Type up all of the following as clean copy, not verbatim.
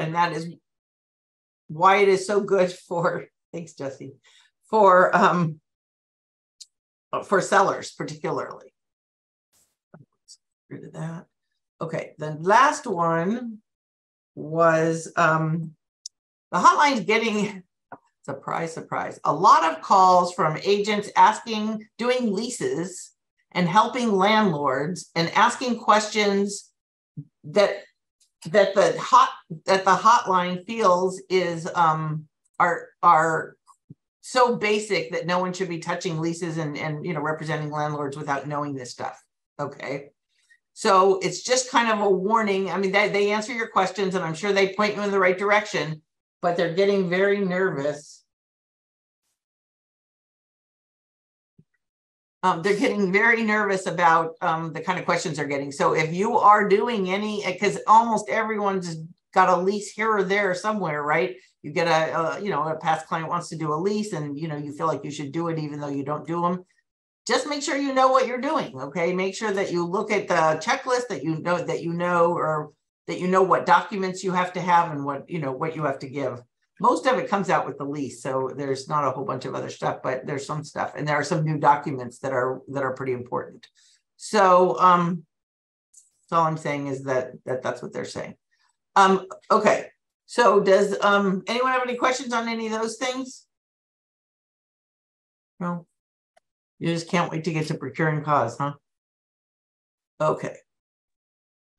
And that is why it is so good for, thanks, Jesse, for sellers particularly. Let's get rid of that. Okay, the last one was the hotline's getting, surprise, surprise, a lot of calls from agents asking, doing leases and helping landlords and asking questions that the hotline feels is are so basic that no one should be touching leases and representing landlords without knowing this stuff. Okay, so it's just kind of a warning. I mean, they answer your questions and I'm sure they point you in the right direction, but they're getting very nervous. They're getting very nervous about the kind of questions they're getting. So if you are doing any, because almost everyone's got a lease here or there somewhere, right? You get a past client wants to do a lease and, you feel like you should do it even though you don't do them. Just make sure you know what you're doing, okay? Make sure that you look at the checklist, that you know what documents you have to have and what you have to give. Most of it comes out with the lease, so there's not a whole bunch of other stuff, but there's some stuff, and there are some new documents that are pretty important. So that's all I'm saying is that's what they're saying. Okay, so does anyone have any questions on any of those things? No, you just can't wait to get to procuring cause, huh? Okay.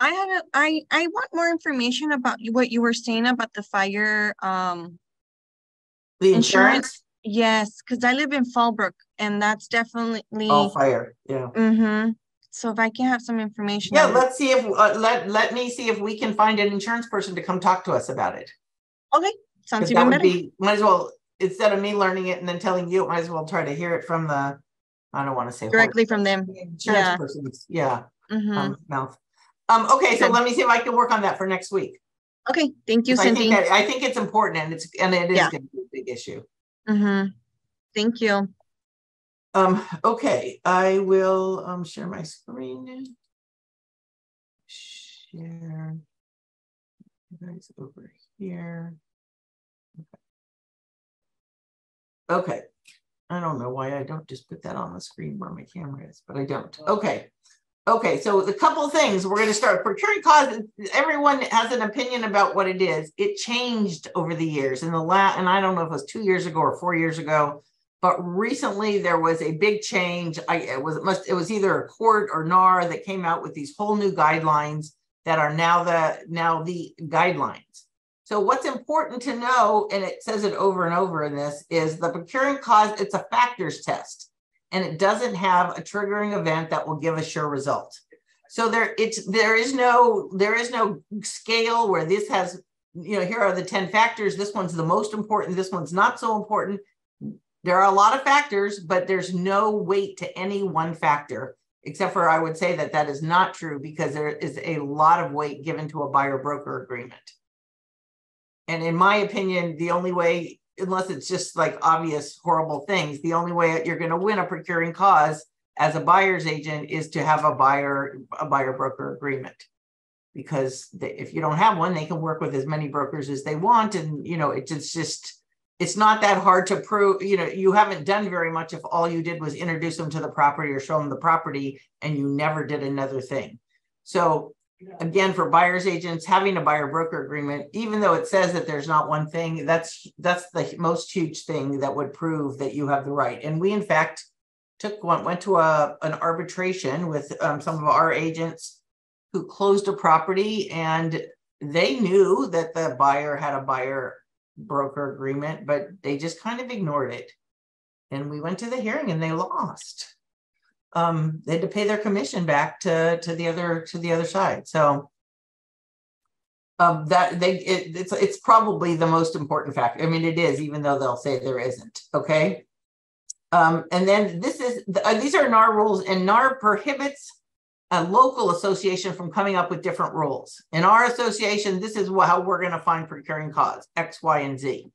I want more information about what you were saying about the fire the insurance. Yes, because I live in Fallbrook and that's definitely all fire. Yeah. Mm-hmm. So if I can have some information. Yeah, let's see if let me see if we can find an insurance person to come talk to us about it. Okay, sounds even better. Might as well, instead of me learning it and then telling you, might as well try to hear it from the, I don't want to say directly from them. Insurance person's, yeah. Mm-hmm. Mouth. Okay, so let me see if I can work on that for next week. Okay, thank you, Cindy. I think it's important, and it is going to be a big issue. Mm-hmm. Thank you. Okay, I will share my screen. Share. You guys over here. Okay. I don't know why I don't just put that on the screen where my camera is, but I don't. Okay. Okay, so the couple of things we're going to start. Procuring cause, everyone has an opinion about what it is. It changed over the years. And I don't know if it was 2 years ago or 4 years ago, but recently there was a big change. It was either a court or NAR that came out with these whole new guidelines that are now the guidelines. So what's important to know, and it says it over and over in this, is the procuring cause, it's a factors test. And it doesn't have a triggering event that will give a sure result. So there is no scale where this has, here are the 10 factors. This one's the most important. This one's not so important. There are a lot of factors, but there's no weight to any one factor, except for I would say that is not true because there is a lot of weight given to a buyer-broker agreement. And in my opinion, the only way, unless it's just like obvious horrible things, the only way you're going to win a procuring cause as a buyer's agent is to have a buyer-broker agreement, because if you don't have one, they can work with as many brokers as they want, and it's not that hard to prove. You haven't done very much if all you did was introduce them to the property or show them the property and you never did another thing. So again, for buyer's agents, having a buyer-broker agreement, even though it says that there's not one thing, that's the most huge thing that would prove that you have the right. And we, in fact, went to an arbitration with some of our agents who closed a property, and they knew that the buyer had a buyer-broker agreement, but they just kind of ignored it. And we went to the hearing and they lost. They had to pay their commission back to the other side. So it's probably the most important factor. I mean, it is, even though they'll say there isn't. Okay. And then these are NAR rules, and NAR prohibits a local association from coming up with different rules. In our association, this is how we're going to find procuring cause, X, Y, and Z.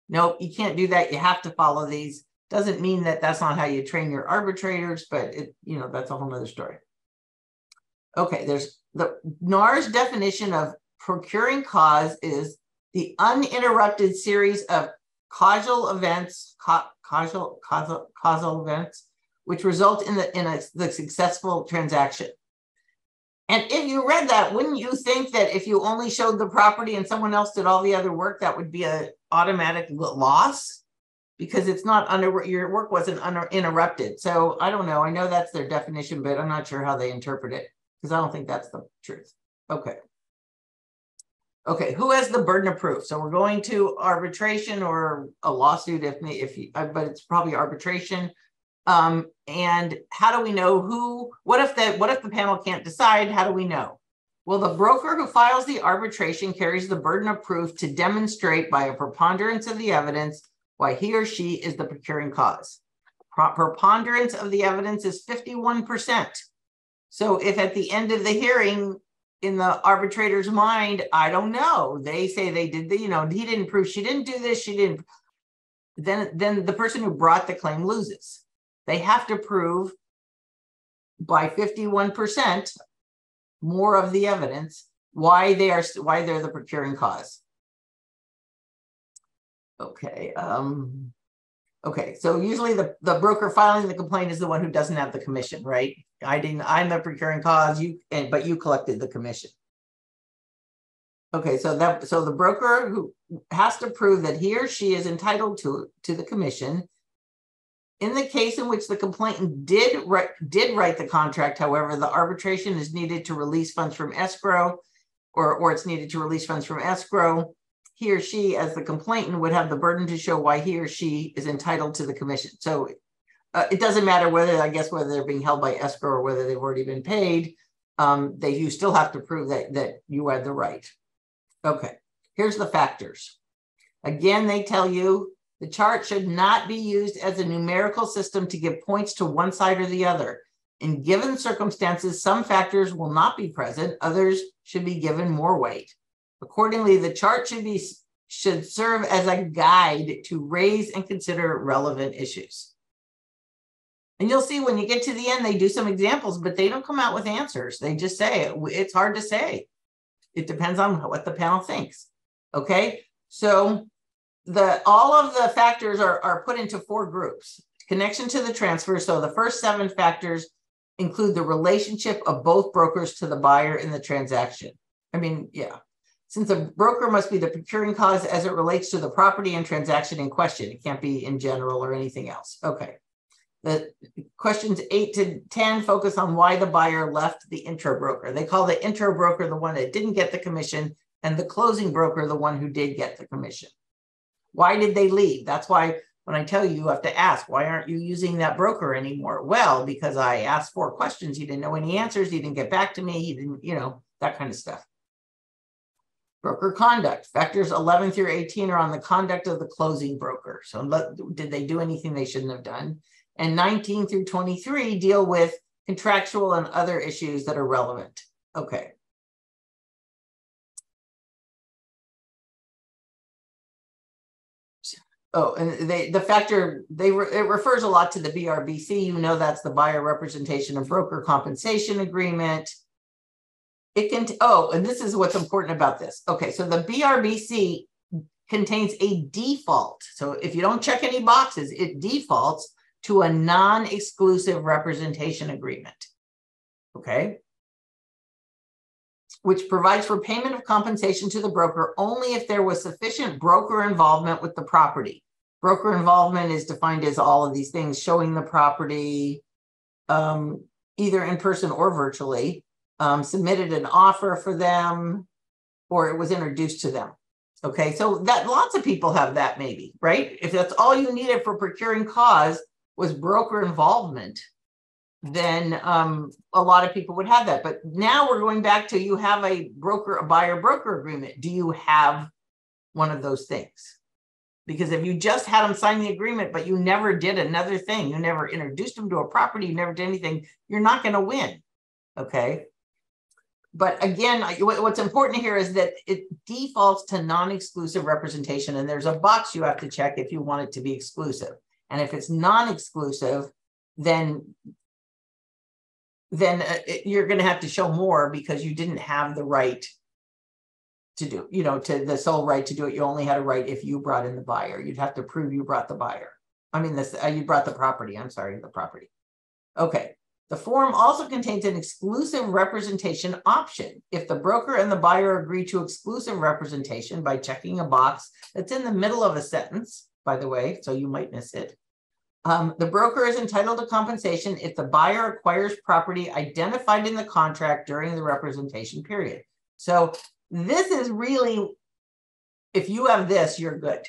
Nope, you can't do that. You have to follow these. Doesn't mean that that's not how you train your arbitrators, but it, you know, that's a whole nother story. Okay, there's the NAR's definition of procuring cause is the uninterrupted series of causal events, causal events, which result in the successful transaction. And if you read that, wouldn't you think that if you only showed the property and someone else did all the other work, that would be an automatic loss? Because it's not under, your work wasn't uninterrupted. So I don't know. I know that's their definition, but I'm not sure how they interpret it because I don't think that's the truth. Okay. Okay, who has the burden of proof? So we're going to arbitration or a lawsuit if you, but it's probably arbitration. And how do we know who, what if the panel can't decide? How do we know? Well, the broker who files the arbitration carries the burden of proof to demonstrate by a preponderance of the evidence why he or she is the procuring cause. Preponderance of the evidence is 51%. So if at the end of the hearing, in the arbitrator's mind, I don't know, they say they did the, you know, he didn't prove, she didn't do this, she didn't, then the person who brought the claim loses. They have to prove by 51% more of the evidence why they're the procuring cause. Okay. Okay. So usually the broker filing the complaint is the one who doesn't have the commission, right? I'm the procuring cause, but you collected the commission. Okay, so the broker who has to prove that he or she is entitled to the commission. In the case in which the complainant did write the contract, however, the arbitration is needed to release funds from escrow, or it's needed to release funds from escrow. He or she, as the complainant, would have the burden to show why he or she is entitled to the commission. So it doesn't matter whether they're being held by escrow or whether they've already been paid. You still have to prove that you had the right. Okay, here's the factors. Again, they tell you the chart should not be used as a numerical system to give points to one side or the other. In given circumstances, some factors will not be present, others should be given more weight. Accordingly, the chart should serve as a guide to raise and consider relevant issues. And you'll see when you get to the end, they do some examples, but they don't come out with answers. They just say, it's hard to say. It depends on what the panel thinks. Okay, so all of the factors are put into 4 groups. Connection to the transfer. So the first 7 factors include the relationship of both brokers to the buyer in the transaction. I mean, yeah. Since the broker must be the procuring cause as it relates to the property and transaction in question. It can't be in general or anything else. Okay. The questions 8 to 10 focus on why the buyer left the intro broker. They call the intro broker the one that didn't get the commission and the closing broker the one who did get the commission. Why did they leave? That's why when I tell you, you have to ask, why aren't you using that broker anymore? Well, because I asked 4 questions. He didn't know any answers. He didn't get back to me. He didn't, you know, that kind of stuff. Broker conduct. Factors 11 through 18 are on the conduct of the closing broker. So did they do anything they shouldn't have done? And 19 through 23 deal with contractual and other issues that are relevant. Okay. Oh, and it refers a lot to the BRBC. You know, that's the buyer representation and broker compensation agreement. It can, and this is what's important about this. Okay, so the BRBC contains a default. So if you don't check any boxes, it defaults to a non-exclusive representation agreement. Okay. Which provides for payment of compensation to the broker only if there was sufficient broker involvement with the property. Broker involvement is defined as all of these things, showing the property either in person or virtually, submitted an offer for them, or it was introduced to them. Okay, so that lots of people have that maybe, right? If that's all you needed for procuring cause was broker involvement, then a lot of people would have that. But now we're going back to, you have a buyer-broker agreement. Do you have one of those things? Because if you just had them sign the agreement, but you never did another thing, you never introduced them to a property, you never did anything, you're not going to win. Okay. But again, what's important here is that it defaults to non-exclusive representation, and there's a box you have to check if you want it to be exclusive. And if it's non-exclusive, then you're going to have to show more because you didn't have the right to do, to the sole right to do it. You only had a right if you brought in the buyer. You'd have to prove you brought the buyer. I mean, you brought the property. I'm sorry, the property. Okay. The form also contains an exclusive representation option. If the broker and the buyer agree to exclusive representation by checking a box that's in the middle of a sentence, by the way, so you might miss it. The broker is entitled to compensation if the buyer acquires property identified in the contract during the representation period. So this is really, if you have this, you're good.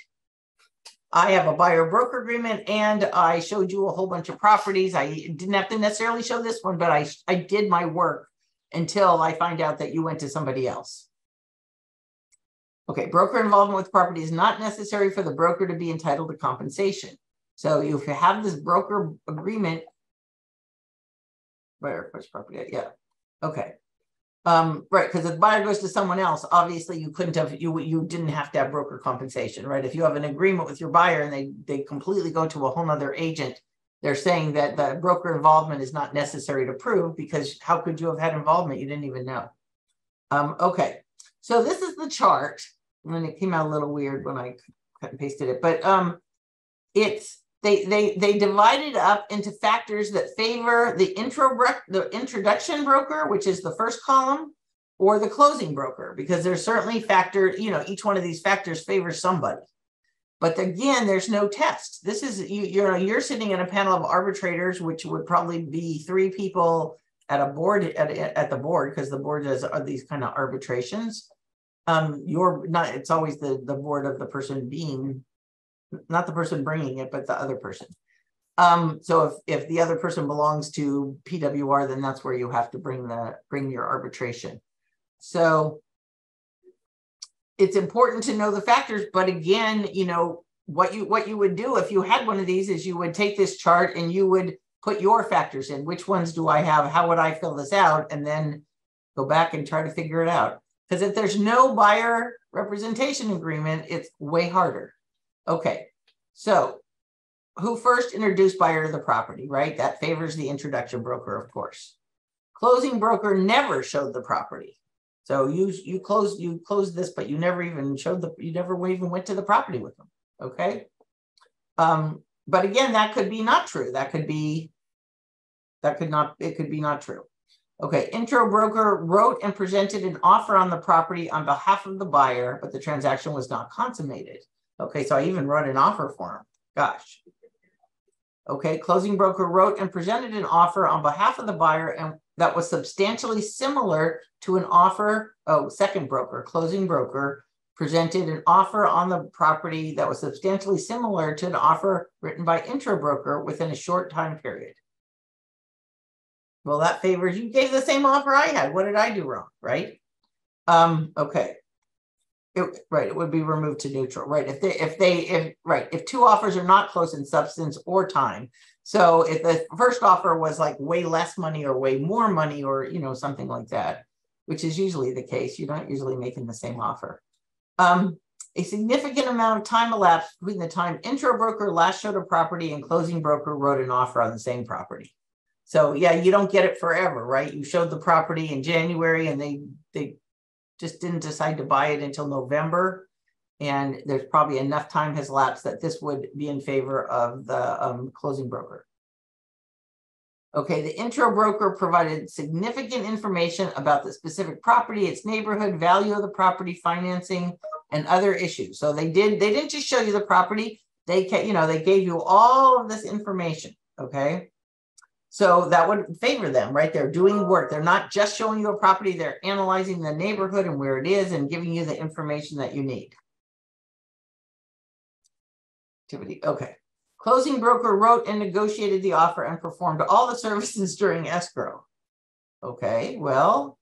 I have a buyer broker agreement and I showed you a whole bunch of properties. I didn't have to necessarily show this one, but I did my work until I find out that you went to somebody else. Okay, broker involvement with property is not necessary for the broker to be entitled to compensation. So if you have this broker agreement, where first property, yeah, okay. Right, because if the buyer goes to someone else, obviously you couldn't have, you didn't have to have broker compensation, right? If you have an agreement with your buyer and they completely go to a whole nother agent, they're saying that the broker involvement is not necessary to prove, because how could you have had involvement? You didn't even know. Okay, so this is the chart, and then it came out a little weird when I cut and pasted it, but they divided up into factors that favor the introduction broker, which is the first column, or the closing broker, because there's certainly factor, each one of these factors favors somebody. But again, there's no test. This is, you're sitting in a panel of arbitrators, which would probably be 3 people at a board, at the board, because the board does these kind of arbitrations. You're not, it's always the board of the person being, not the person bringing it, but the other person. So if the other person belongs to PWR, then that's where you have to bring your arbitration. So it's important to know the factors, but again, what you would do if you had one of these is you would take this chart and you would put your factors in. Which ones do I have? How would I fill this out? And then go back and try to figure it out. Because if there's no buyer representation agreement, it's way harder. Okay, so who first introduced buyer to the property, right? That favors the introduction broker, of course. Closing broker never showed the property. So you closed this, but you never even you never even went to the property with them. Okay. But again, that could be not true. It could be not true. Okay, intro broker wrote and presented an offer on the property on behalf of the buyer, but the transaction was not consummated. Okay, so I even wrote an offer for him. Gosh. Okay, closing broker wrote and presented an offer on behalf of the buyer and that was substantially similar to an offer. Oh, second broker, closing broker presented an offer on the property that was substantially similar to an offer written by intro broker within a short time period. Well, that favors, you gave the same offer I had. What did I do wrong, right? Okay. It would be removed to neutral, right? If 2 offers are not close in substance or time. So if the first offer was like way less money or way more money or, something like that, which is usually the case, you're not usually making the same offer. A significant amount of time elapsed between the time intro broker last showed a property and closing broker wrote an offer on the same property. So yeah, you don't get it forever, right? You showed the property in January and they just didn't decide to buy it until November. And there's probably enough time has elapsed that this would be in favor of the closing broker. Okay, the intro broker provided significant information about the specific property, its neighborhood, value of the property, financing, and other issues. So they didn't just show you the property, they gave you all of this information, okay? So that would favor them, right? They're doing work. They're not just showing you a property, they're analyzing the neighborhood and where it is and giving you the information that you need. Okay. Closing broker wrote and negotiated the offer and performed all the services during escrow. Okay, well,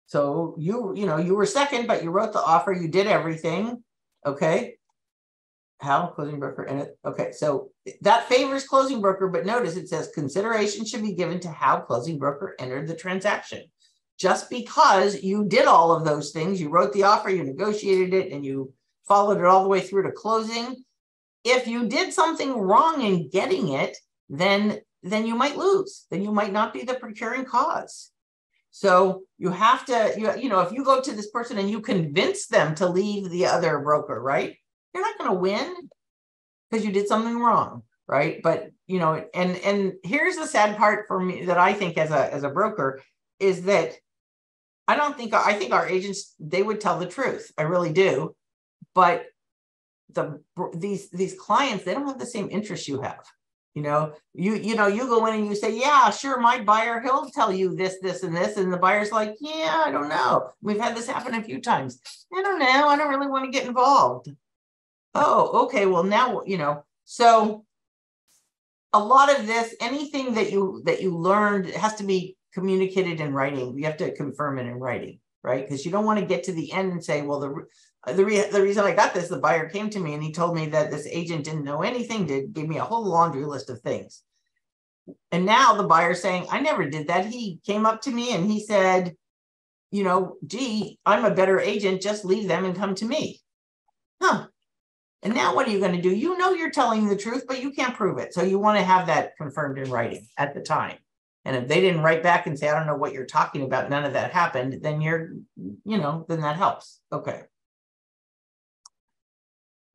so you were second, but you wrote the offer, you did everything. Okay. How? Closing broker in it. Okay, so that favors closing broker, but notice it says consideration should be given to how closing broker entered the transaction. Just because you did all of those things, you wrote the offer, you negotiated it, and you followed it all the way through to closing, if you did something wrong in getting it, then you might lose. Then you might not be the procuring cause. So you have to, you know, if you go to this person and you convince them to leave the other broker, right? You're not going to win because you did something wrong, right? But, you know, and here's the sad part for me that I think as a broker is that I think our agents, they would tell the truth. I really do. But these clients, they don't have the same interests you have. You know, you go in and you say, yeah, sure, my buyer, he'll tell you this, this, and this. And the buyer's like, yeah, I don't know. We've had this happen a few times. I don't know. I don't really want to get involved. Oh, okay. Well, now, you know, so a lot of this, anything that you learned has to be communicated in writing. You have to confirm it in writing, right? Because you don't want to get to the end and say, well, the reason I got this, the buyer came to me and he told me that this agent didn't know anything, gave me a whole laundry list of things. And now the buyer's saying, I never did that. He came up to me and he said, you know, gee, I'm a better agent. Just leave them and come to me. Huh. And now what are you going to do? You know you're telling the truth, but you can't prove it. So you want to have that confirmed in writing at the time. And if they didn't write back and say, I don't know what you're talking about, none of that happened, then then that helps. Okay.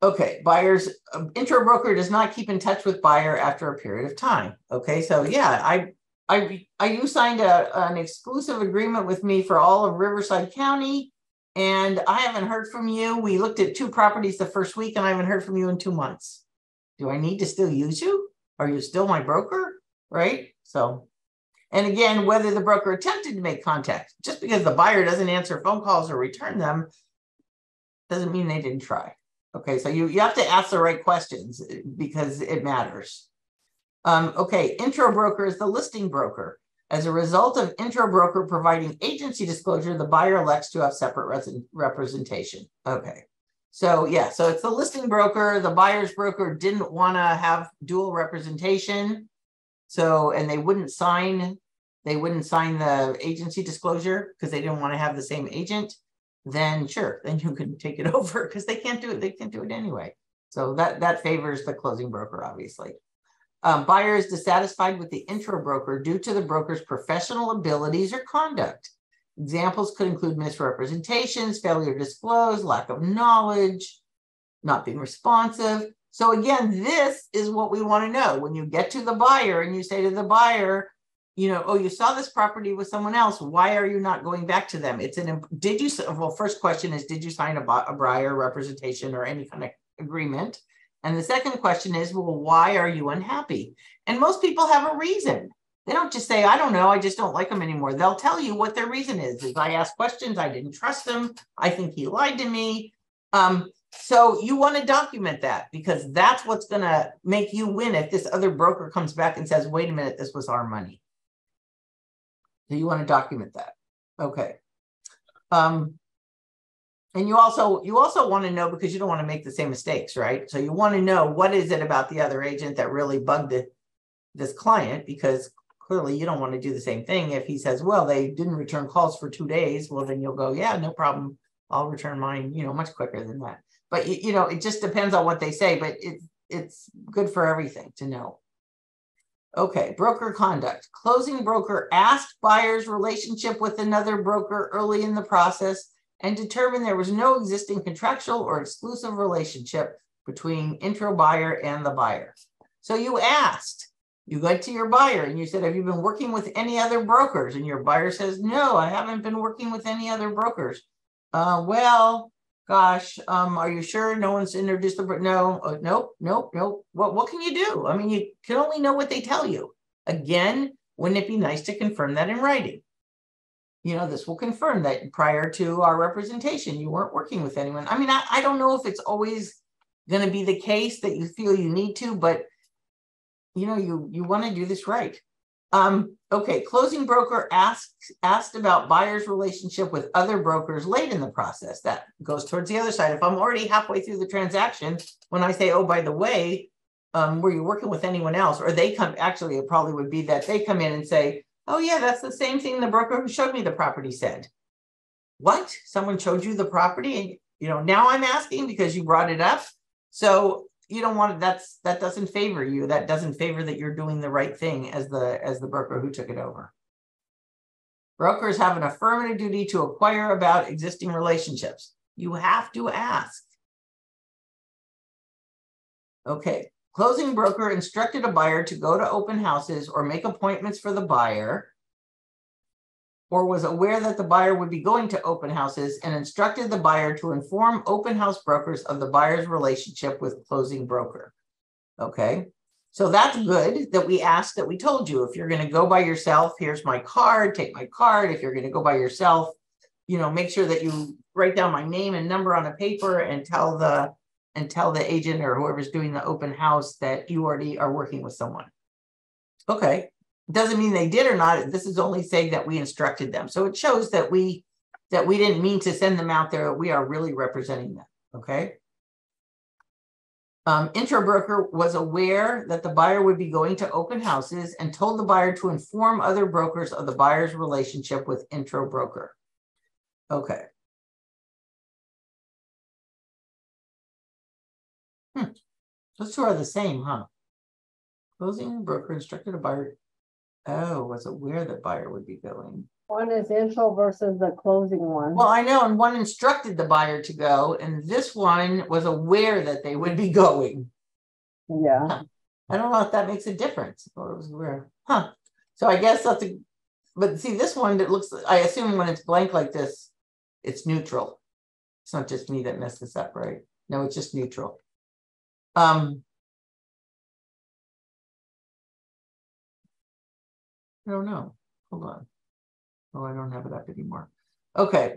Okay, buyer's intro broker does not keep in touch with buyer after a period of time. Okay, so yeah, you signed an exclusive agreement with me for all of Riverside County, and I haven't heard from you. We looked at 2 properties the first week, and I haven't heard from you in 2 months. Do I need to still use you? Are you still my broker? Right? So, and again, whether the broker attempted to make contact, just because the buyer doesn't answer phone calls or return them, doesn't mean they didn't try. Okay, so you have to ask the right questions because it matters. Okay, intro broker is the listing broker. As a result of intro broker providing agency disclosure, the buyer elects to have separate representation. Okay, so yeah, so it's the listing broker. The buyer's broker didn't want to have dual representation. So, and they wouldn't sign the agency disclosure because they didn't want to have the same agent. Then sure, then you can take it over because they can't do it. They can't do it anyway. So that favors the closing broker, obviously. Buyer is dissatisfied with the intro broker due to the broker's professional abilities or conduct. Examples could include misrepresentations, failure to disclose, lack of knowledge, not being responsive. So again, this is what we want to know. When you get to the buyer and you say to the buyer, you know, oh, you saw this property with someone else. Why are you not going back to them? Well, first question is, did you sign a buyer representation or any kind of agreement? And the second question is, well, why are you unhappy? And most people have a reason. They don't just say, I don't know, I just don't like them anymore. They'll tell you what their reason is. If I ask questions, I didn't trust him. I think he lied to me. So you want to document that because that's what's going to make you win if this other broker comes back and says, wait a minute, this was our money. So you want to document that. Okay. And you also want to know, because you don't want to make the same mistakes, right? So you want to know, what is it about the other agent that really bugged this client? Because clearly you don't want to do the same thing. If he says, well, they didn't return calls for 2 days, well, then you'll go, yeah, no problem. I'll return mine, much quicker than that. But, it just depends on what they say, but it's good for everything to know. Okay, broker conduct. Closing broker asked buyer's relationship with another broker early in the process and determined there was no existing contractual or exclusive relationship between intro buyer and the buyer. So you asked, you went to your buyer and you said, have you been working with any other brokers? And your buyer says, no, I haven't been working with any other brokers. Well, gosh, are you sure no one's introduced the, nope. What can you do? I mean, you can only know what they tell you. Again, wouldn't it be nice to confirm that in writing? This will confirm that prior to our representation, you weren't working with anyone. I mean, I don't know if it's always going to be the case that you feel you need to, but you want to do this right. Okay, closing broker asked about buyer's relationship with other brokers late in the process. That goes towards the other side. If I'm already halfway through the transaction, when I say, oh, by the way, were you working with anyone else? Or they come, actually, it probably would be that they come in and say, oh yeah, that's the same thing the broker who showed me the property said. What? Someone showed you the property? And now I'm asking because you brought it up. So you don't want it, that doesn't favor you. That doesn't favor that you're doing the right thing as the broker who took it over. Brokers have an affirmative duty to inquire about existing relationships. You have to ask. Okay. Closing broker instructed a buyer to go to open houses or make appointments for the buyer, or was aware that the buyer would be going to open houses and instructed the buyer to inform open house brokers of the buyer's relationship with closing broker. Okay. So that's good that we asked, that we told you, if you're going to go by yourself, here's my card, take my card. If you're going to go by yourself, make sure that you write down my name and number on a paper and tell the agent or whoever's doing the open house that you already are working with someone. Okay. Doesn't mean they did or not. This is only saying that we instructed them. So it shows that we didn't mean to send them out there. We are really representing them. Okay. Intro broker was aware that the buyer would be going to open houses and told the buyer to inform other brokers of the buyer's relationship with intro broker. Okay. Those two are the same, huh? Closing broker instructed a buyer. Oh, was aware that buyer would be going. One is intro versus the closing one. Well, I know, and one instructed the buyer to go, and this one was aware that they would be going. Yeah. Huh. I don't know if that makes a difference. Or it was aware. Huh. So I guess that's a, but see this one that looks, I assume when it's blank like this, it's neutral. It's not just me that messed this up, right? No, it's just neutral. I don't know. Hold on. Oh, I don't have it up anymore. Okay.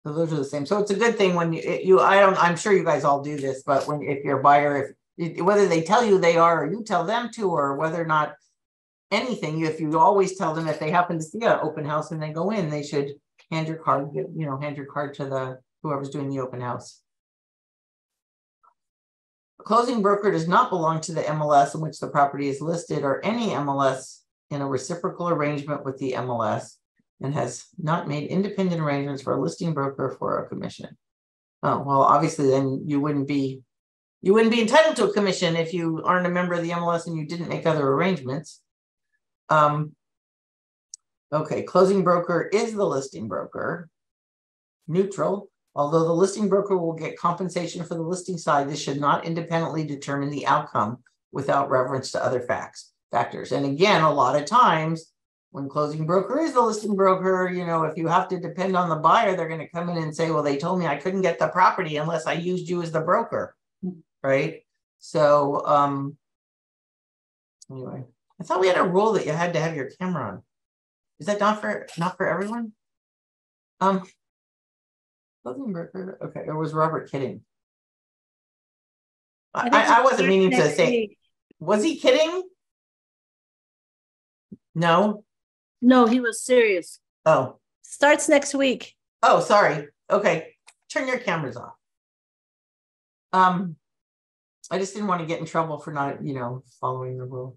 So those are the same. So it's a good thing when I'm sure you guys all do this, but if you're a buyer, whether they tell you they are or you tell them to, or whether or not anything, if you always tell them, if they happen to see an open house and they go in, they should hand your card, hand your card to whoever's doing the open house. A closing broker does not belong to the MLS in which the property is listed, or any MLS in a reciprocal arrangement with the MLS, and has not made independent arrangements for a listing broker for a commission. Oh, well, obviously then you wouldn't be entitled to a commission if you aren't a member of the MLS and you didn't make other arrangements. Okay, closing broker is the listing broker. Neutral. Although the listing broker will get compensation for the listing side, this should not independently determine the outcome without reference to other factors. And again, a lot of times when closing broker is the listing broker, if you have to depend on the buyer, they're going to come in and say, well, they told me I couldn't get the property unless I used you as the broker, right? So anyway, I thought we had a rule that you had to have your camera on. Is that not for everyone? Closing broker, okay, or was Robert kidding? I wasn't meaning to say, was he kidding? No? No, he was serious. Oh. Starts next week. Oh, sorry. Okay. Turn your cameras off. I just didn't want to get in trouble for not, following the rule.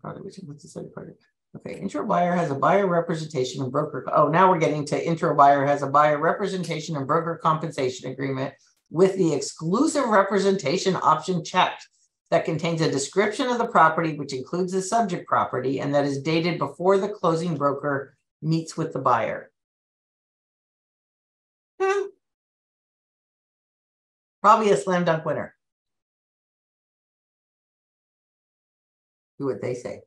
What's the second part? Okay, intro buyer has a buyer representation and broker. Oh, now we're getting to intro buyer has a buyer representation and broker compensation agreement with the exclusive representation option checked that contains a description of the property, which includes the subject property, and that is dated before the closing broker meets with the buyer. Probably a slam dunk winner. Do what they say.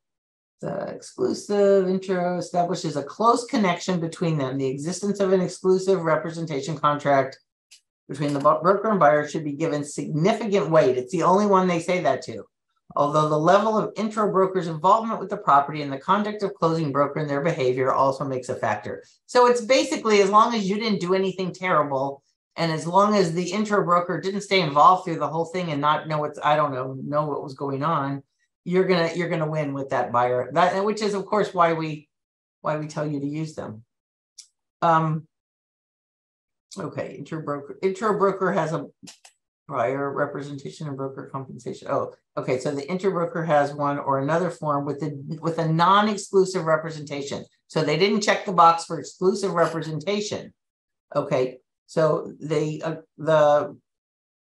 The exclusive intro establishes a close connection between them. The existence of an exclusive representation contract between the broker and buyer should be given significant weight. It's the only one they say that to. Although the level of intro broker's involvement with the property and the conduct of closing broker and their behavior also makes a factor. So it's basically, as long as you didn't do anything terrible, and as long as the intro broker didn't stay involved through the whole thing and not know know what was going on, you're gonna win with that buyer. That, which is of course why we tell you to use them. Okay, intro broker has a buyer representation and broker compensation. Oh, okay. So the intro broker has one or another form with a non-exclusive representation. So they didn't check the box for exclusive representation. Okay. So the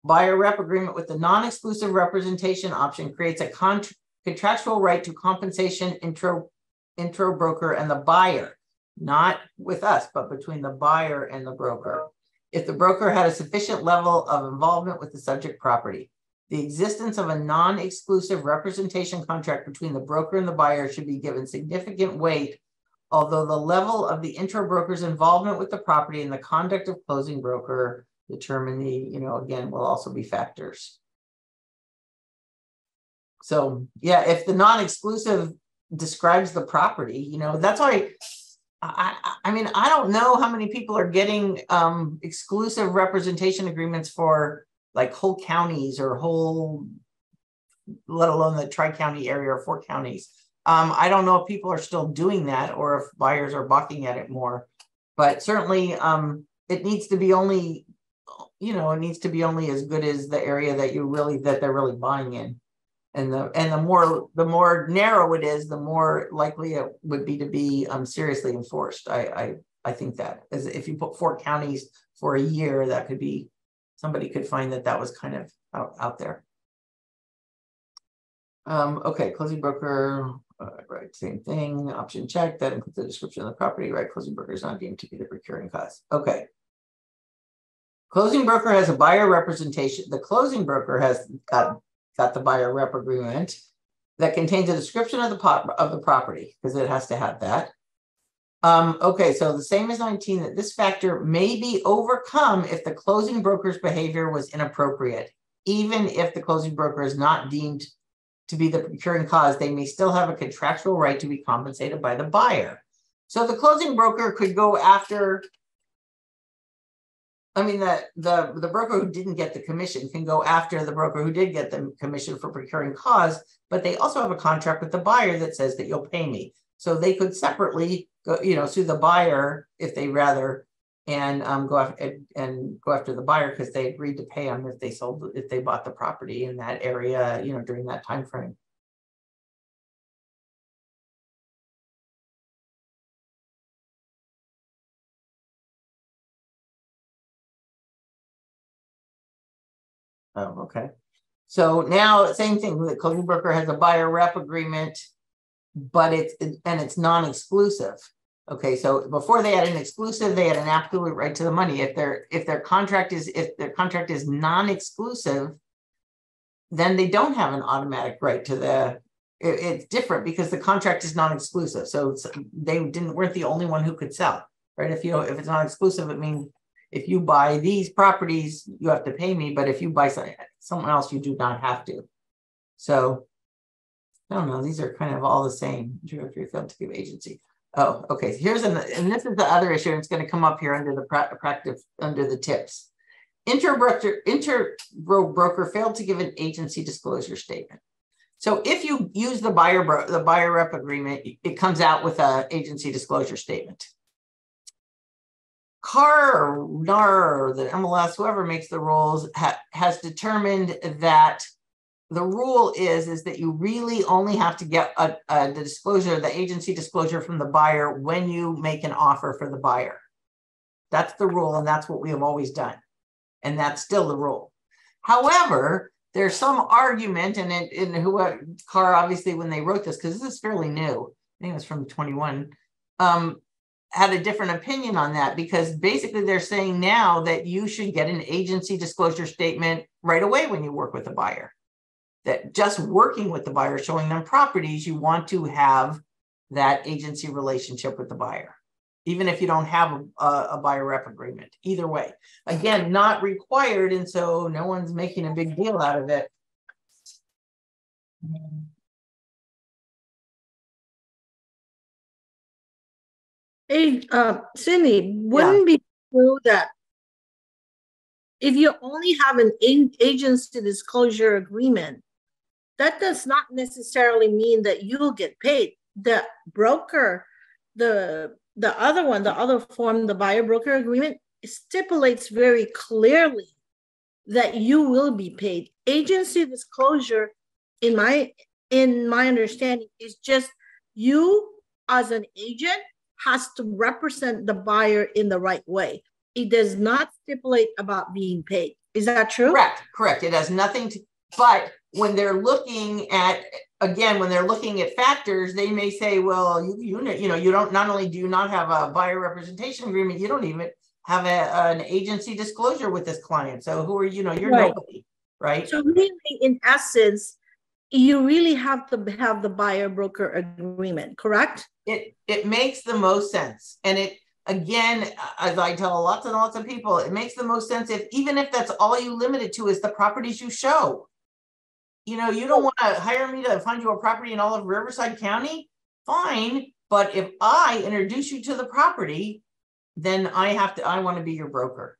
buyer rep agreement with the non-exclusive representation option creates a contractual right to compensation intro broker and the buyer, not with us, but between the buyer and the broker. If the broker had a sufficient level of involvement with the subject property, the existence of a non-exclusive representation contract between the broker and the buyer should be given significant weight, although the level of the intro broker's involvement with the property and the conduct of closing broker determine the, again, will also be factors. So yeah, if the non-exclusive describes the property, that's why I mean, I don't know how many people are getting exclusive representation agreements for like whole counties or whole, let alone the tri-county area or 4 counties. I don't know if people are still doing that or if buyers are balking at it more, but certainly it needs to be only, it needs to be only as good as the area that they're really buying in. And the more narrow it is, the more likely it would be to be seriously enforced. I think that, as if you put 4 counties for a year, that could be, somebody could find that was kind of out there. Okay, closing broker, right, same thing. Option check, that includes the description of the property, right? Closing broker is not deemed to be the procuring cost. Okay. Closing broker has a buyer representation. The closing broker has got the buyer rep agreement that contains a description of the property, because it has to have that. Okay, so the same as 19, that this factor may be overcome if the closing broker's behavior was inappropriate. Even if the closing broker is not deemed to be the procuring cause, they may still have a contractual right to be compensated by the buyer. So the closing broker could go after, I mean, the broker who didn't get the commission can go after the broker who did get the commission for procuring cause, but they also have a contract with the buyer that says that you'll pay me. So they could separately go, sue the buyer if they rather, and go after the buyer because they agreed to pay them if they bought the property in that area, during that time frame. Oh, okay. So now, same thing. The closing broker has a buyer rep agreement, but it's non-exclusive. Okay, so before they had an exclusive, they had an absolute right to the money. If their contract is non-exclusive, then they don't have an automatic right to the. It's different because the contract is non-exclusive. So they weren't the only one who could sell, right? If it's non-exclusive, it means if you buy these properties, you have to pay me. But if you buy someone else, you do not have to. So I don't know. These are kind of all the same. Directory failed to give agency. Oh, okay. So and this is the other issue. It's going to come up here under the practice, under the tips. Intro broker failed to give an agency disclosure statement. So if you use the buyer rep agreement, it comes out with an agency disclosure statement. CAR or NAR or the MLS, whoever makes the rules, has determined that the rule is that you really only have to get the disclosure, the agency disclosure from the buyer when you make an offer for the buyer. That's the rule, and that's what we have always done. And that's still the rule. However, there's some argument, and CAR, obviously, when they wrote this, because this is fairly new, I think it was from 21, had a different opinion on that, because basically they're saying now that you should get an agency disclosure statement right away when you work with a buyer. That just working with the buyer, showing them properties, you want to have that agency relationship with the buyer, even if you don't have a buyer rep agreement. Either way, again, not required, and so no one's making a big deal out of it. Hey, Cindy, wouldn't it be true that if you only have an agency disclosure agreement, that does not necessarily mean that you'll get paid? The broker, the other form, the buyer broker agreement, stipulates very clearly that you will be paid. Agency disclosure, in my understanding, is just you as an agent has to represent the buyer in the right way. it does not stipulate about being paid. Is that true? Correct. It has nothing to, but when they're looking at, again, when they're looking at factors, they may say, well, you don't, not only do you not have a buyer representation agreement, you don't even have an agency disclosure with this client. So who are you? You're Right. nobody, right? So really, in essence, you really have to have the buyer broker agreement, correct? It makes the most sense. And it, again, as I tell lots and lots of people, it makes the most sense even if that's all you limit it to is the properties you show. You don't want to hire me to find you a property in all of Riverside County, fine. But if I introduce you to the property, then I want to be your broker.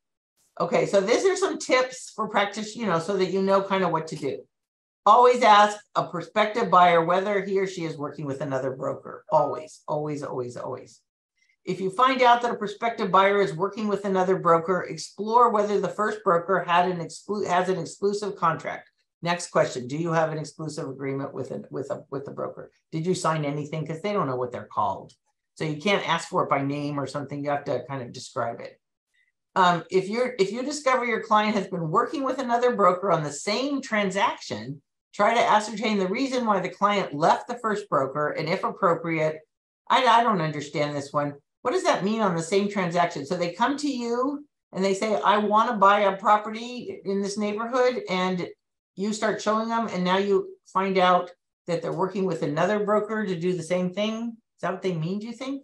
Okay, so these are some tips for practice, so that you know kind of what to do. Always ask a prospective buyer whether he or she is working with another broker. Always, always, always, always. If you find out that a prospective buyer is working with another broker, explore whether the first broker has an exclusive contract. Next question: do you have an exclusive agreement with the broker? Did you sign anything? Because they don't know what they're called, so you can't ask for it by name or something. You have to kind of describe it. If you discover your client has been working with another broker on the same transaction, try to ascertain the reason why the client left the first broker, and if appropriate, I don't understand this one. What does that mean on the same transaction? So they come to you and they say, I want to buy a property in this neighborhood, and you start showing them, and now you find out that they're working with another broker to do the same thing. Is that what they mean, do you think?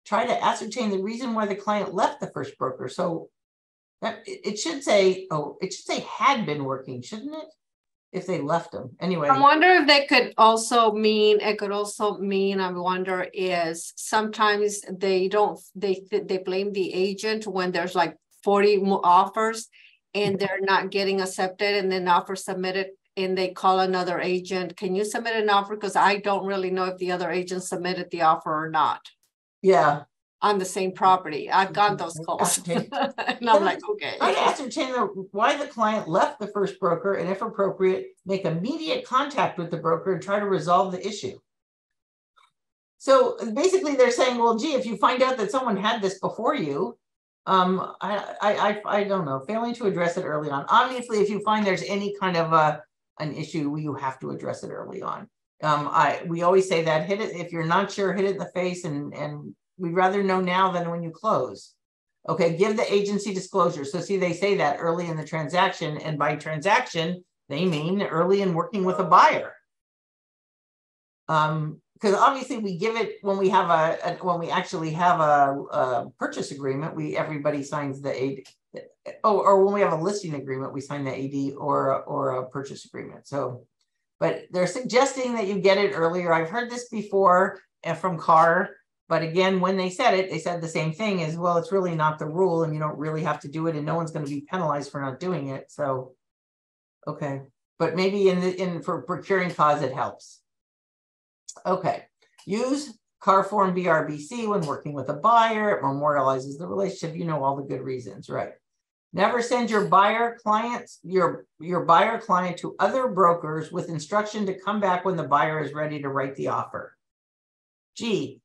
Try to ascertain the reason why the client left the first broker. So it should say, had been working, shouldn't it? If they left them. Anyway. I wonder if they could also mean, I wonder is sometimes they blame the agent when there's like 40 offers and they're not getting accepted, and then offer submitted and they call another agent. Can you submit an offer? Because I don't really know if the other agent submitted the offer or not. Yeah. On the same property. I've got those calls. And I'm like, okay. Try to ascertain why the client left the first broker, and if appropriate, make immediate contact with the broker and try to resolve the issue. So basically they're saying, well, gee, if you find out that someone had this before you, I don't know, failing to address it early on. Obviously, if you find there's any kind of an issue, you have to address it early on. We always say that, hit it, if you're not sure, hit it in the face, and we'd rather know now than when you close. Okay, give the agency disclosure. So see, they say that early in the transaction, and by transaction, they mean early in working with a buyer. Because obviously we give it when we have when we actually have a purchase agreement, everybody signs the AD. Or when we have a listing agreement, we sign the AD or a purchase agreement. So, but they're suggesting that you get it earlier. I've heard this before from Carr. But again, when they said it, they said the same thing as well. It's really not the rule, and you don't really have to do it, and no one's going to be penalized for not doing it. So, okay, but maybe for procuring cause, it helps. Okay, use Carr Form BRBC when working with a buyer. It memorializes the relationship. You know all the good reasons, right? Never send your buyer client to other brokers with instruction to come back when the buyer is ready to write the offer. Gee.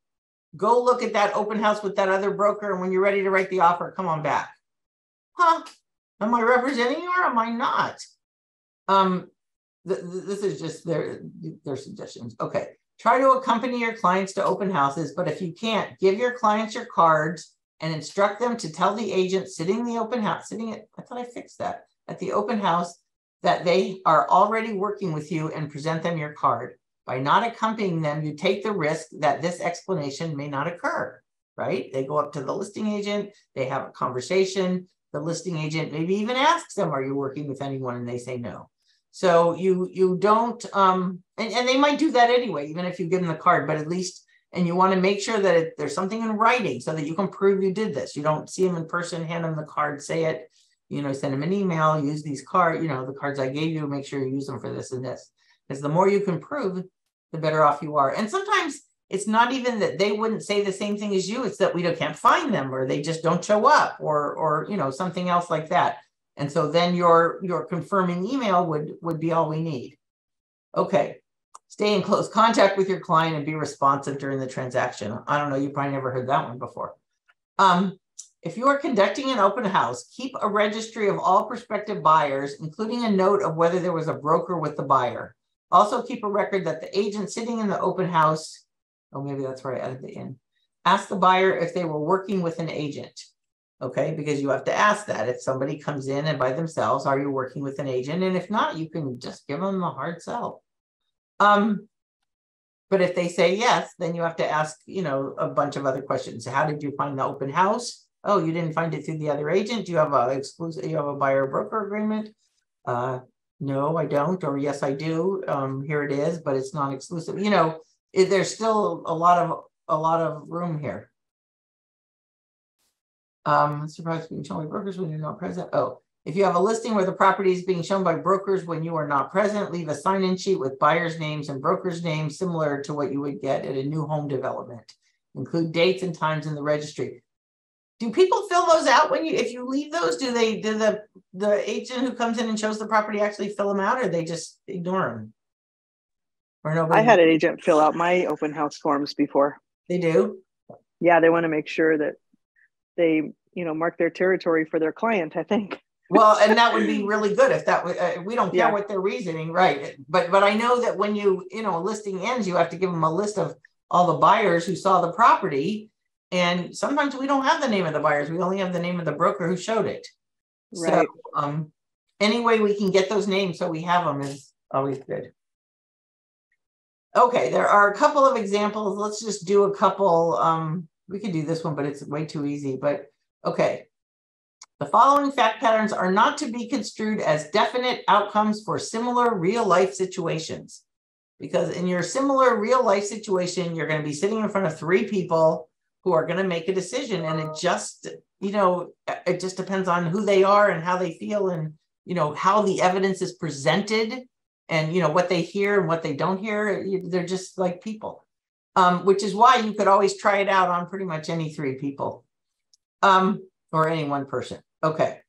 Go look at that open house with that other broker, and when you're ready to write the offer, come on back. Huh? Am I representing you or am I not? This is just their suggestions. Okay. Try to accompany your clients to open houses, but if you can't, give your clients your cards and instruct them to tell the agent sitting in the open house, I thought I fixed that, at the open house, that they are already working with you, and present them your card. By not accompanying them, you take the risk that this explanation may not occur, right? They go up to the listing agent, they have a conversation, the listing agent maybe even asks them, are you working with anyone? And they say no. So you don't, and they might do that anyway, even if you give them the card, but at least, and you want to make sure that there's something in writing so that you can prove you did this. You don't see them in person, hand them the card, say it, send them an email, use these cards, the cards I gave you, make sure you use them for this and this. Because the more you can prove, the better off you are. And sometimes it's not even that they wouldn't say the same thing as you. It's that we can't find them, or they just don't show up, or something else like that. And so then your confirming email would be all we need. Okay. Stay in close contact with your client and be responsive during the transaction. I don't know. You probably never heard that one before. If you are conducting an open house, keep a registry of all prospective buyers, including a note of whether there was a broker with the buyer. Also keep a record that the agent sitting in the open house, oh, maybe that's where I added the in, ask the buyer if they were working with an agent. Okay, because you have to ask that. If somebody comes in and by themselves, are you working with an agent? And if not, you can just give them a hard sell. But if they say yes, then you have to ask, you know, a bunch of other questions. How did you find the open house? Oh, you didn't find it through the other agent? Do you have a exclusive, you have a buyer broker agreement? No, I don't, or yes, I do. Here it is, but it's not exclusive. You know, there's still a lot of room here. Surprise being shown by brokers when you're not present. Oh, if you have a listing where the property is being shown by brokers when you are not present, leave a sign-in sheet with buyers' names and brokers' names similar to what you would get at a new home development. Include dates and times in the registry. Do people fill those out when if you leave those? Do the agent who comes in and shows the property actually fill them out, or they just ignore them? Or nobody? I had an agent fill out my open house forms before. They do? Yeah, they want to make sure that they, you know, mark their territory for their client, I think. Well, and that would be really good if that was, we don't care what their reasoning, right? But I know that when you know, a listing ends, you have to give them a list of all the buyers who saw the property. And sometimes we don't have the name of the buyers. We only have the name of the broker who showed it. Right. So any way we can get those names so we have them is always good. Okay, there are a couple of examples. Let's just do a couple. We could do this one, but it's way too easy. But okay. The following fact patterns are not to be construed as definite outcomes for similar real life situations. Because in your similar real life situation, you're going to be sitting in front of 3 people who are going to make a decision, and it just, you know, it just depends on who they are and how they feel, and, you know, how the evidence is presented, and, you know, what they hear and what they don't hear. They're just like people, which is why you could always try it out on pretty much any 3 people, or any one person. Okay.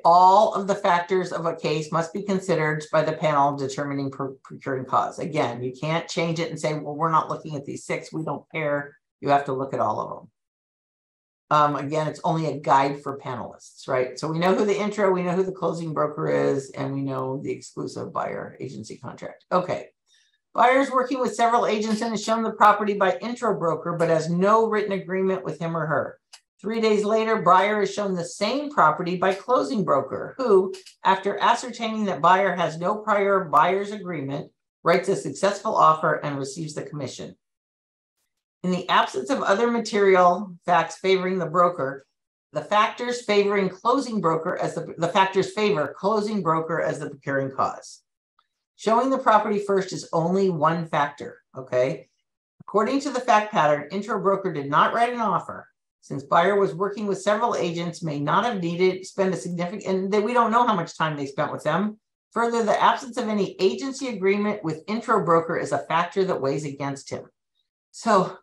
All of the factors of a case must be considered by the panel determining procuring cause. Again, you can't change it and say, well, we're not looking at these 6. We don't care. You have to look at all of them. Again, it's only a guide for panelists, right? So we know who the intro, we know who the closing broker is, and we know the exclusive buyer agency contract. Okay. Buyers working with several agents and has shown the property by intro broker, but has no written agreement with him or her. 3 days later, buyer is shown the same property by closing broker, who, after ascertaining that buyer has no prior buyer's agreement, writes a successful offer and receives the commission. In the absence of other material facts favoring the broker, the factors favoring closing broker as the factors favor closing broker as the procuring cause. Showing the property first is only one factor. Okay. According to the fact pattern, intro broker did not write an offer. Since buyer was working with several agents, may not have needed to spend a significant, and we don't know how much time they spent with them. Further, the absence of any agency agreement with intro broker is a factor that weighs against him. So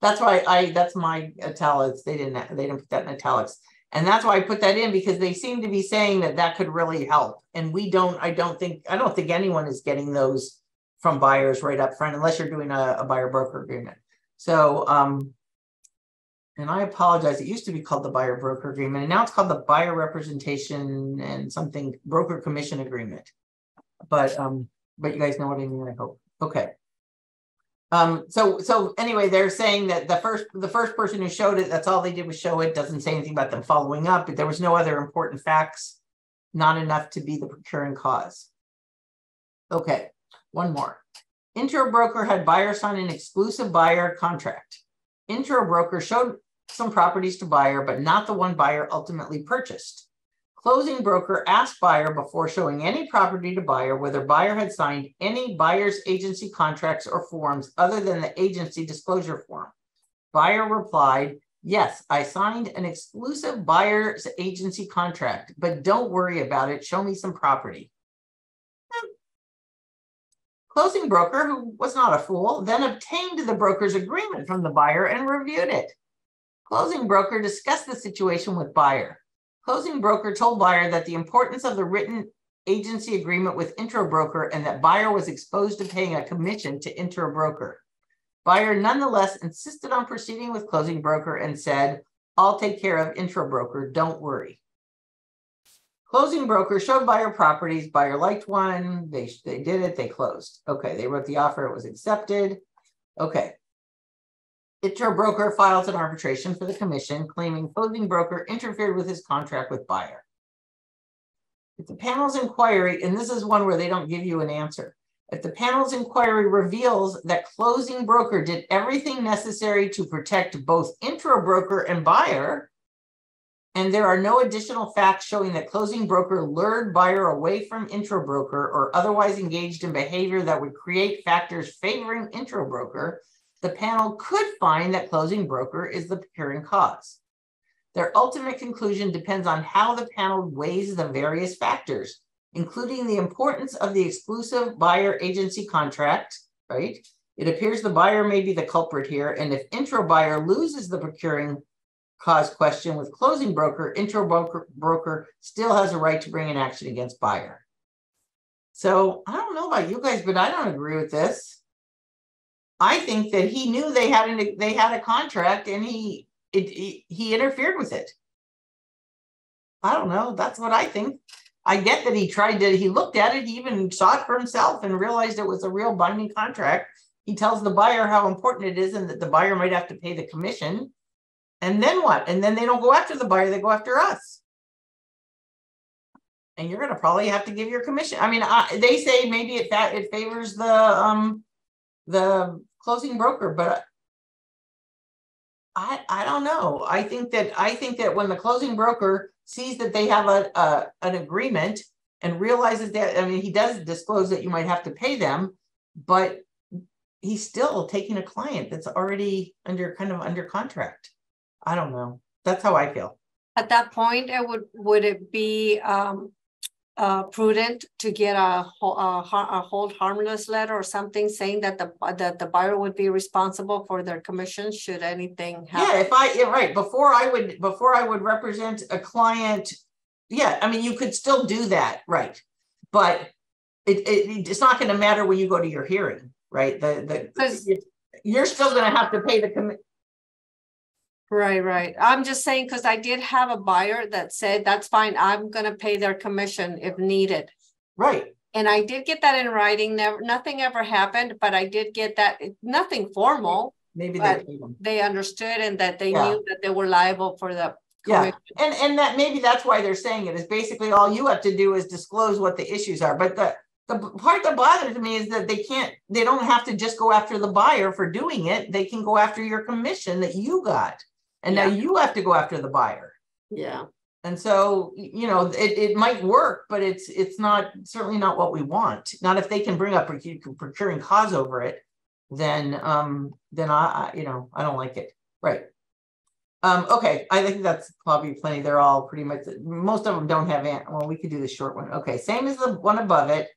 that's why that's my italics. They didn't put that in italics. And that's why I put that in, because they seem to be saying that that could really help. And we don't, I don't think anyone is getting those from buyers right up front, unless you're doing a buyer broker agreement. So, and I apologize, it used to be called the buyer broker agreement, and now it's called the buyer representation and something broker commission agreement. But you guys know what I mean, I hope. Okay. So anyway, they're saying that the first person who showed it, that's all they did was show it, doesn't say anything about them following up, but there was no other important facts, not enough to be the procuring cause. Okay, one more. Intro broker had buyer sign an exclusive buyer contract. Intro broker showed some properties to buyer, but not the one buyer ultimately purchased. Closing broker asked buyer before showing any property to buyer whether buyer had signed any buyer's agency contracts or forms other than the agency disclosure form. Buyer replied, yes, I signed an exclusive buyer's agency contract, but don't worry about it. Show me some property. Closing broker, who was not a fool, then obtained the broker's agreement from the buyer and reviewed it. Closing broker discussed the situation with buyer. Closing broker told buyer that the importance of the written agency agreement with intro broker and that buyer was exposed to paying a commission to intro broker. Buyer nonetheless insisted on proceeding with closing broker and said, I'll take care of intro broker, don't worry. Closing broker showed buyer properties, buyer liked one, they did it, they closed. Okay, they wrote the offer, it was accepted. Okay. Intro broker files an arbitration for the commission, claiming closing broker interfered with his contract with buyer. If the panel's inquiry, and this is one where they don't give you an answer. If the panel's inquiry reveals that closing broker did everything necessary to protect both intro broker and buyer, and there are no additional facts showing that closing broker lured buyer away from intro broker or otherwise engaged in behavior that would create factors favoring intro broker, the panel could find that closing broker is the procuring cause. Their ultimate conclusion depends on how the panel weighs the various factors, including the importance of the exclusive buyer agency contract, right? It appears the buyer may be the culprit here, and if intro buyer loses the procuring cause question with closing broker, intro broker still has a right to bring an action against buyer. So I don't know about you guys, but I don't agree with this. I think that he knew they had a contract and he interfered with it. I don't know. That's what I think. I get that he looked at it, he even saw it for himself and realized it was a real binding contract. He tells the buyer how important it is and that the buyer might have to pay the commission. And then what? And then they don't go after the buyer, they go after us. And you're going to probably have to give your commission. I mean, they say maybe it favors the closing broker, but I don't know. I think that when the closing broker sees that they have an agreement and realizes that, I mean, he does disclose that you might have to pay them, but he's still taking a client that's already under contract. I don't know. That's how I feel. At that point, would it be prudent to get a hold harmless letter or something saying that the buyer would be responsible for their commission should anything happen? Right. Before I would represent a client, yeah, I mean, you could still do that, right? But it's not going to matter when you go to your hearing, right? You're still going to have to pay the commission. Right. I'm just saying, because I did have a buyer that said, that's fine, I'm going to pay their commission if needed. Right. And I did get that in writing. Nothing ever happened, but I did get that, Maybe nothing formal. They understood and that they knew that they were liable for the commission. Yeah. And that maybe that's why they're saying it is basically all you have to do is disclose what the issues are. But the part that bothers me is that they don't have to just go after the buyer for doing it. They can go after your commission that you got. And now you have to go after the buyer. Yeah. And so, you know, it might work, but it's certainly not what we want. Not if they can bring up a procuring cause over it, then I don't like it. Right. Okay. I think that's probably plenty. They're all pretty much, most of them don't have, well, we could do the short one. Okay. Same as the one above it,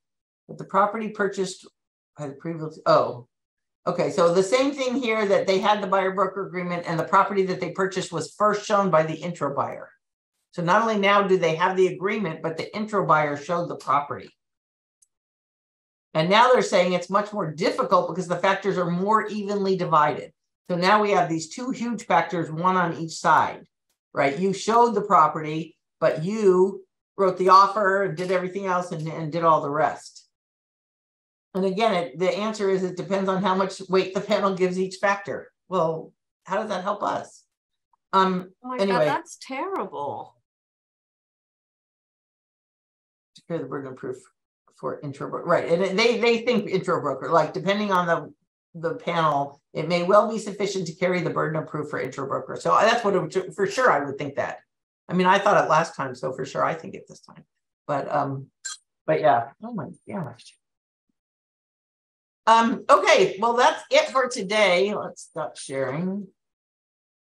but the property purchased by the previous, okay, so the same thing here, that they had the buyer broker agreement and the property that they purchased was first shown by the intro buyer. So not only now do they have the agreement, but the intro buyer showed the property. And now they're saying it's much more difficult because the factors are more evenly divided. So now we have these two huge factors, one on each side, right? You showed the property, but you wrote the offer, did everything else and did all the rest. And again, the answer is it depends on how much weight the panel gives each factor. Well, how does that help us? Oh my anyway, God, that's terrible. To carry the burden of proof for intro broker, right? And they think intro broker, like depending on the panel, it may well be sufficient to carry the burden of proof for intro broker. So that's what for sure I would think that. I mean, I thought it last time, so for sure I think it this time. But yeah. Oh my gosh. Okay, well, that's it for today. Let's stop sharing.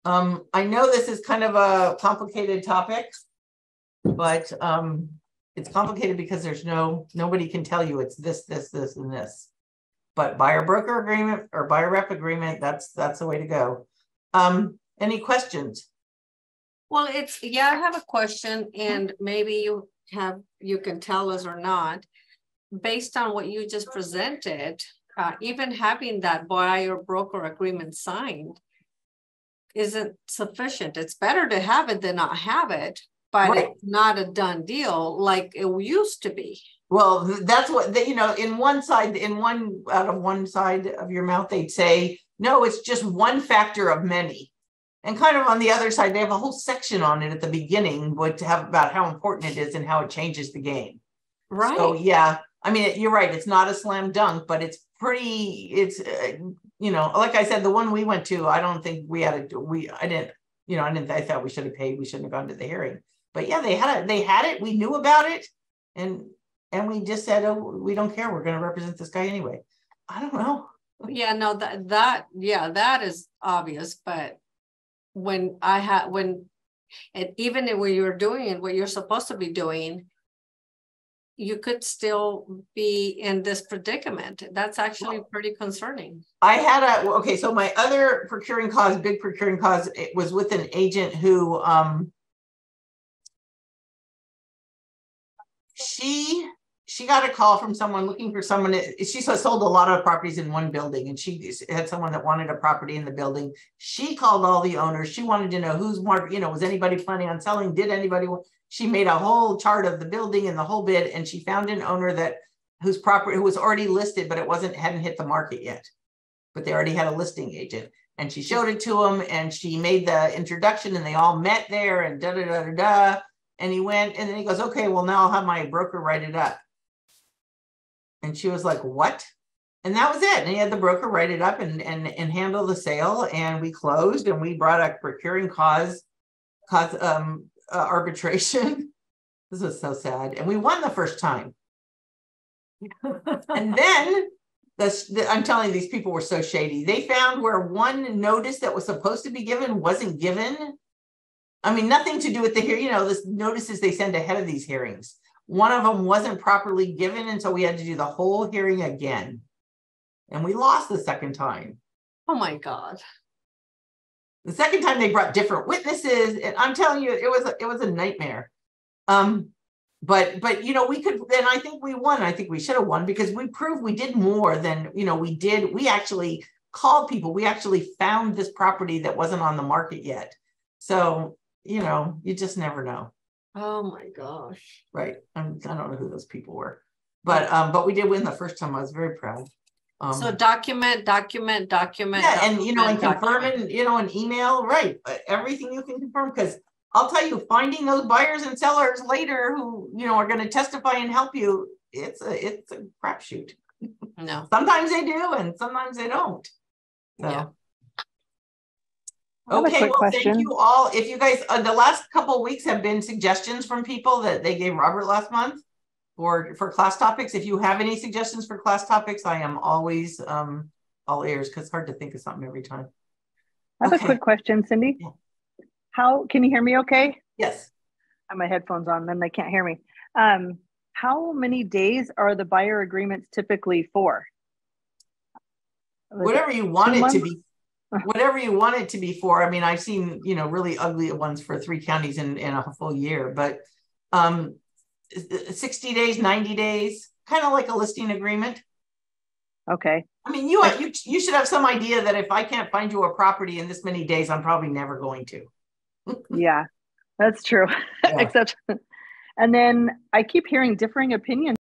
I know this is kind of a complicated topic, but it's complicated because there's nobody can tell you it's this, and this. But buyer broker agreement or buyer rep agreement, that's the way to go. Any questions? Well, I have a question, and maybe you can tell us or not. Based on what you just presented, even having that buyer broker agreement signed, isn't sufficient. It's better to have it than not have it, but Right. it's not a done deal like it used to be. Well, that's what they, in one side, out of one side of your mouth, they'd say, no, it's just one factor of many. And kind of on the other side, they have a whole section on it at the beginning, but to have about how important it is and how it changes the game. Right. So yeah, I mean, you're right. It's not a slam dunk, but it's pretty, like I said, the one we went to, I don't think we had I thought we should have paid. We shouldn't have gone to the hearing, but yeah, they had it. We knew about it. And we just said, oh, we don't care. We're going to represent this guy anyway. I don't know. Yeah, no, that is obvious. But even when you're doing what you're supposed to be doing, you could still be in this predicament. That's actually pretty concerning. I had so my other big procuring cause, it was with an agent who, she got a call from someone looking for someone. She sold a lot of properties in one building, and she had someone that wanted a property in the building. She called all the owners. She wanted to know who's more, was anybody planning on selling? Did anybody? She made a whole chart of the building and the whole bid, and she found an owner whose property was already listed, but hadn't hit the market yet. But they already had a listing agent, and she showed it to him, and she made the introduction, and they all met there, and da da da da da. And he went, and then he goes, okay, well, now I'll have my broker write it up. And she was like, what? And that was it. And he had the broker write it up and handle the sale. And we closed, and we brought a procuring cause arbitration. This was so sad. And we won the first time. And then I'm telling you, these people were so shady. They found where one notice that was supposed to be given wasn't given. I mean, nothing to do with the hearing, this notices they send ahead of these hearings. One of them wasn't properly given, and so we had to do the whole hearing again. And we lost the second time. Oh my God. The second time they brought different witnesses, and I'm telling you, it was a nightmare. But we could, and I think we won. I think we should have won because we proved we did more than, we did. We actually called people. We actually found this property that wasn't on the market yet. So, you just never know. Oh my gosh. Right. I don't know who those people were, but we did win the first time. I was very proud. So document. Yeah, document, and confirming, an email, right? Everything you can confirm, because I'll tell you, finding those buyers and sellers later who, are going to testify and help you, it's a crapshoot. No. Sometimes they do, and sometimes they don't. So. Yeah. Okay, well, thank you all. If you guys, the last couple of weeks have been suggestions from people that they gave Robert last month for class topics. If you have any suggestions for class topics, I am always all ears, because it's hard to think of something every time. I have a quick question, Cindy. Yeah. How can you hear me okay? Yes. I have my headphones on, then they can't hear me. How many days are the buyer agreements typically for? Whatever you want it to be. Whatever you want it to be for. I mean, I've seen, really ugly ones for 3 counties in a full year, but 60 days, 90 days, kind of like a listing agreement. Okay. I mean, you should have some idea that if I can't find you a property in this many days, I'm probably never going to. Yeah, that's true. Yeah. Except, and then I keep hearing differing opinions